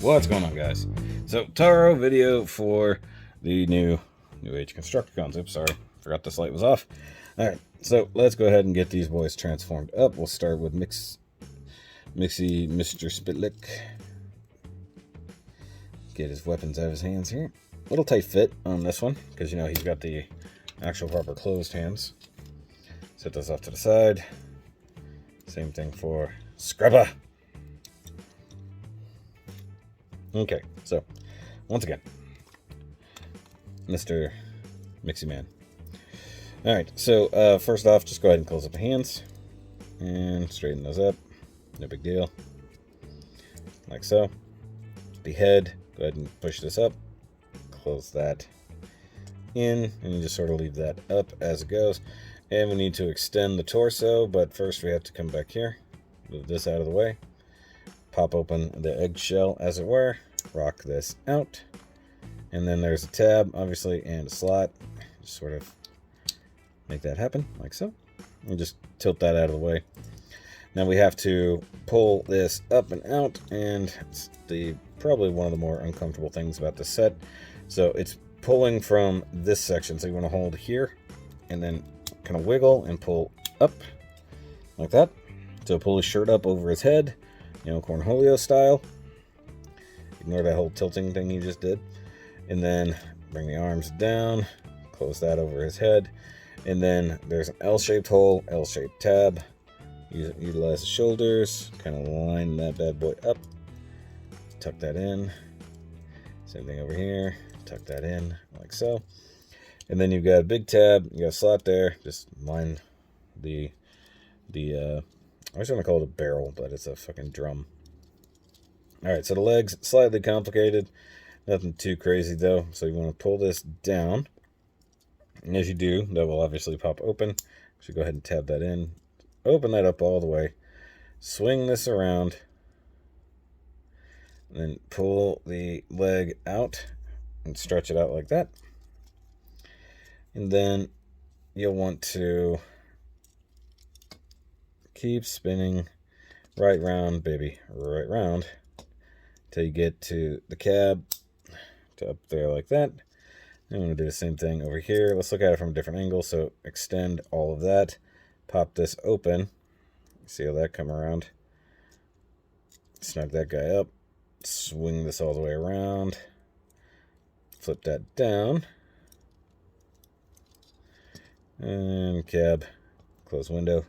What's going on, guys? So, TARO video for the new NewAge constructor concept. Sorry, forgot this light was off. Alright, so let's go ahead and get these boys transformed up. We'll start with Mixie Mr. Spitlick. Get his weapons out of his hands here. Little tight fit on this one, because, you know, he's got the actual proper closed hands. Set those off to the side. Same thing for Scrappa. Okay, so, once again, Mr. Mixie Man. Alright, so, first off, just go ahead and close up the hands. And straighten those up. No big deal. Like so. The head, go ahead and push this up. Close that in, and you just sort of leave that up as it goes. And we need to extend the torso, but first we have to come back here. Move this out of the way. Pop open the eggshell, as it were. Rock this out. And then there's a tab, obviously, and a slot. Just sort of make that happen, like so. And just tilt that out of the way. Now we have to pull this up and out, and it's probably one of the more uncomfortable things about this set. So it's pulling from this section. So you want to hold here, and then kind of wiggle and pull up, like that. So pull his shirt up over his head. You know, Cornholio style. Ignore that whole tilting thing he just did. And then bring the arms down. Close that over his head. And then there's an L-shaped hole, L-shaped tab. Utilize the shoulders. Kind of line that bad boy up. Tuck that in. Same thing over here. Tuck that in, like so. And then you've got a big tab. You got a slot there. Just line the I was going to call it a barrel, but it's a fucking drum. Alright, so the legs, slightly complicated. Nothing too crazy, though. So you want to pull this down. And as you do, that will obviously pop open. So go ahead and tab that in. Open that up all the way. Swing this around. And then pull the leg out and stretch it out like that. And then you'll want to keep spinning right round, baby, right round, till you get to the cab, to up there like that. I'm going to do the same thing over here. Let's look at it from a different angle. So extend all of that, pop this open, see how that come around, snug that guy up, swing this all the way around, flip that down, and cab, close window,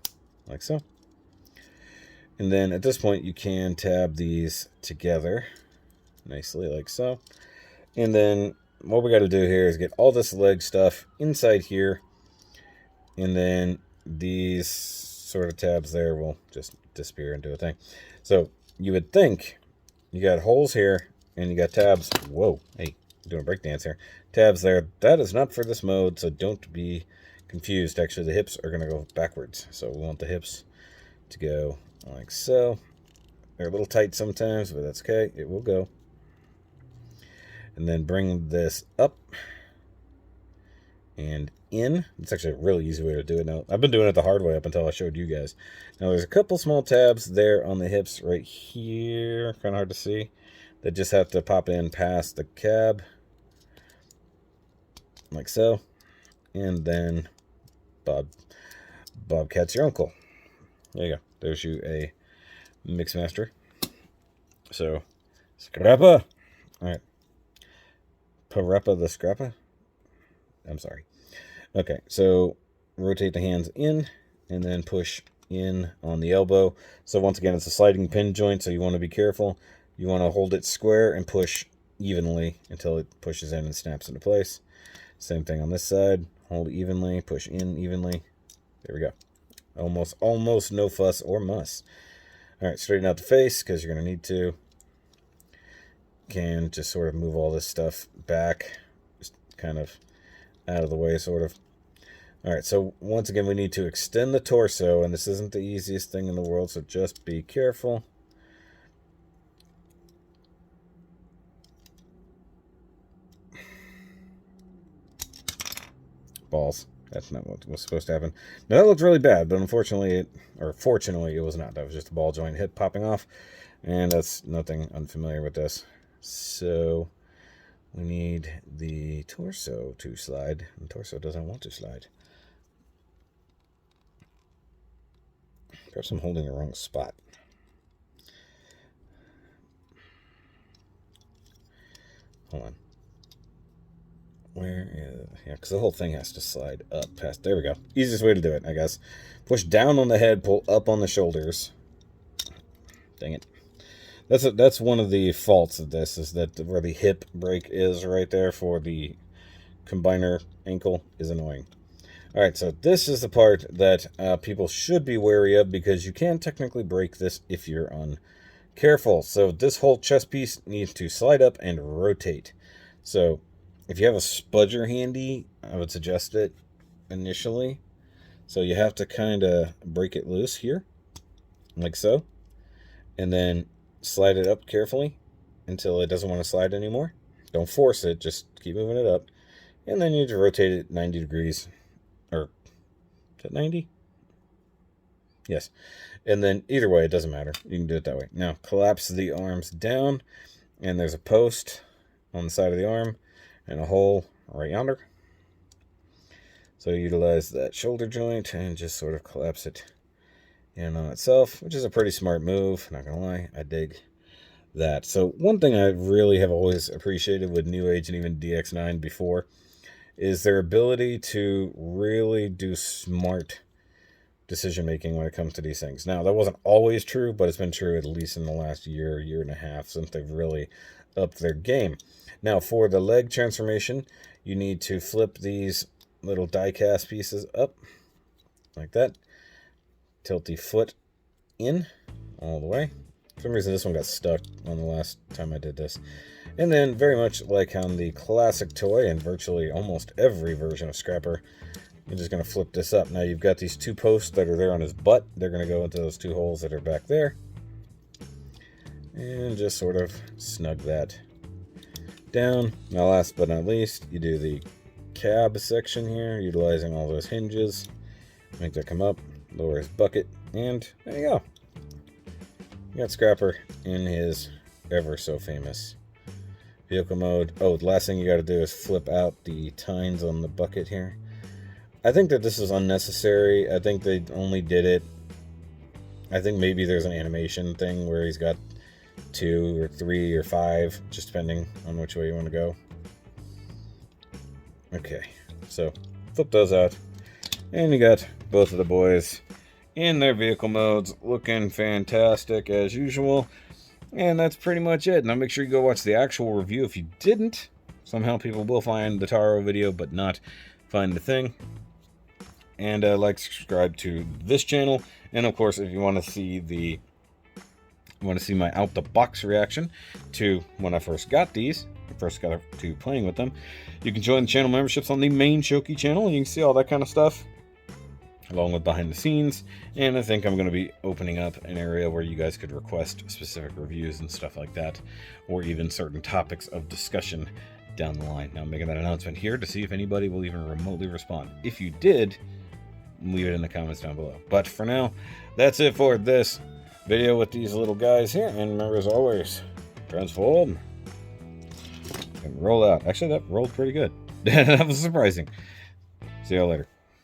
like so. And then at this point, you can tab these together nicely, like so. And then what we got to do here is get all this leg stuff inside here. And then these sort of tabs there will just disappear and do a thing. So you would think you got holes here and you got tabs. Whoa, hey, I'm doing a breakdance here. Tabs there. That is not for this mode, so don't be confused. Actually, the hips are going to go backwards. So we want the hips to go like so. They're a little tight sometimes, but that's okay. It will go. And then bring this up and in. It's actually a really easy way to do it now. I've been doing it the hard way up until I showed you guys. Now there's a couple small tabs there on the hips right here. Kind of hard to see. That just have to pop in past the cab. Like so. And then Bobcat's your uncle. There you go. There's you a Mixmaster. So, Scrappa. Alright. Parappa the Scrappa. I'm sorry. Okay, so rotate the hands in and then push in on the elbow. So once again, it's a sliding pin joint, so you want to be careful. You want to hold it square and push evenly until it pushes in and snaps into place. Same thing on this side. Hold evenly, push in evenly. There we go. Almost no fuss or muss. Alright, straighten out the face, because you're going to need to. Can just sort of move all this stuff back. Just kind of out of the way, sort of. Alright, so once again, we need to extend the torso, and this isn't the easiest thing in the world, so just be careful. Balls. That's not what was supposed to happen. Now, that looked really bad, but unfortunately, fortunately, it was not. That was just a ball joint hit popping off, and that's nothing unfamiliar with this. So we need the torso to slide. The torso doesn't want to slide. Perhaps I'm holding the wrong spot. Hold on. Where is... Yeah, because the whole thing has to slide up past... There we go. Easiest way to do it, I guess. Push down on the head, pull up on the shoulders. Dang it. That's one of the faults of this, is that where the hip break is right there for the combiner ankle is annoying. Alright, so this is the part that people should be wary of, because you can technically break this if you're uncareful. So this whole chest piece needs to slide up and rotate. So if you have a spudger handy, I would suggest it initially. So you have to kind of break it loose here, like so. And then slide it up carefully until it doesn't want to slide anymore. Don't force it, just keep moving it up. And then you need to rotate it 90 degrees. Or, is that 90? Yes. And then either way, it doesn't matter. You can do it that way. Now, collapse the arms down. And there's a post on the side of the arm and a hole right yonder. So utilize that shoulder joint and just sort of collapse it in on itself, which is a pretty smart move. Not gonna lie, I dig that. So one thing I really have always appreciated with NewAge and even DX9 before is their ability to really do smart decision making when it comes to these things. Now, that wasn't always true, but it's been true at least in the last year and a half since they've really upped their game. Now, for the leg transformation, you need to flip these little die cast pieces up like that. Tilt the foot in all the way. For some reason, this one got stuck on the last time I did this. And then, very much like on the classic toy and virtually almost every version of Scrapper, you're just going to flip this up. Now, you've got these two posts that are there on his butt. They're going to go into those two holes that are back there. And just sort of snug that down. Now, last but not least, you do the cab section here, utilizing all those hinges. Make that come up. Lower his bucket, and there you go. You got Scrapper in his ever so famous vehicle mode. Oh, the last thing you got to do is flip out the tines on the bucket here. I think that this is unnecessary. I think they only did it. I think maybe there's an animation thing where he's got 2 or 3 or 5, just depending on which way you want to go. Okay, so flip those out, and you got both of the boys in their vehicle modes, looking fantastic as usual. And that's pretty much it. Now make sure you go watch the actual review if you didn't. Somehow people will find the TARO video but not find the thing. And like, subscribe to this channel. And of course, if you want to see my out the box reaction to when I first got these, first got to playing with them, you can join the channel memberships on the main Shoki channel, and you can see all that kind of stuff, along with behind the scenes. And I think I'm going to be opening up an area where you guys could request specific reviews and stuff like that, or even certain topics of discussion down the line. Now I'm making that announcement here to see if anybody will even remotely respond. If you did, leave it in the comments down below. But for now, that's it for this video with these little guys here. And remember, as always, transform and roll out. Actually, that rolled pretty good. That was surprising. See y'all later.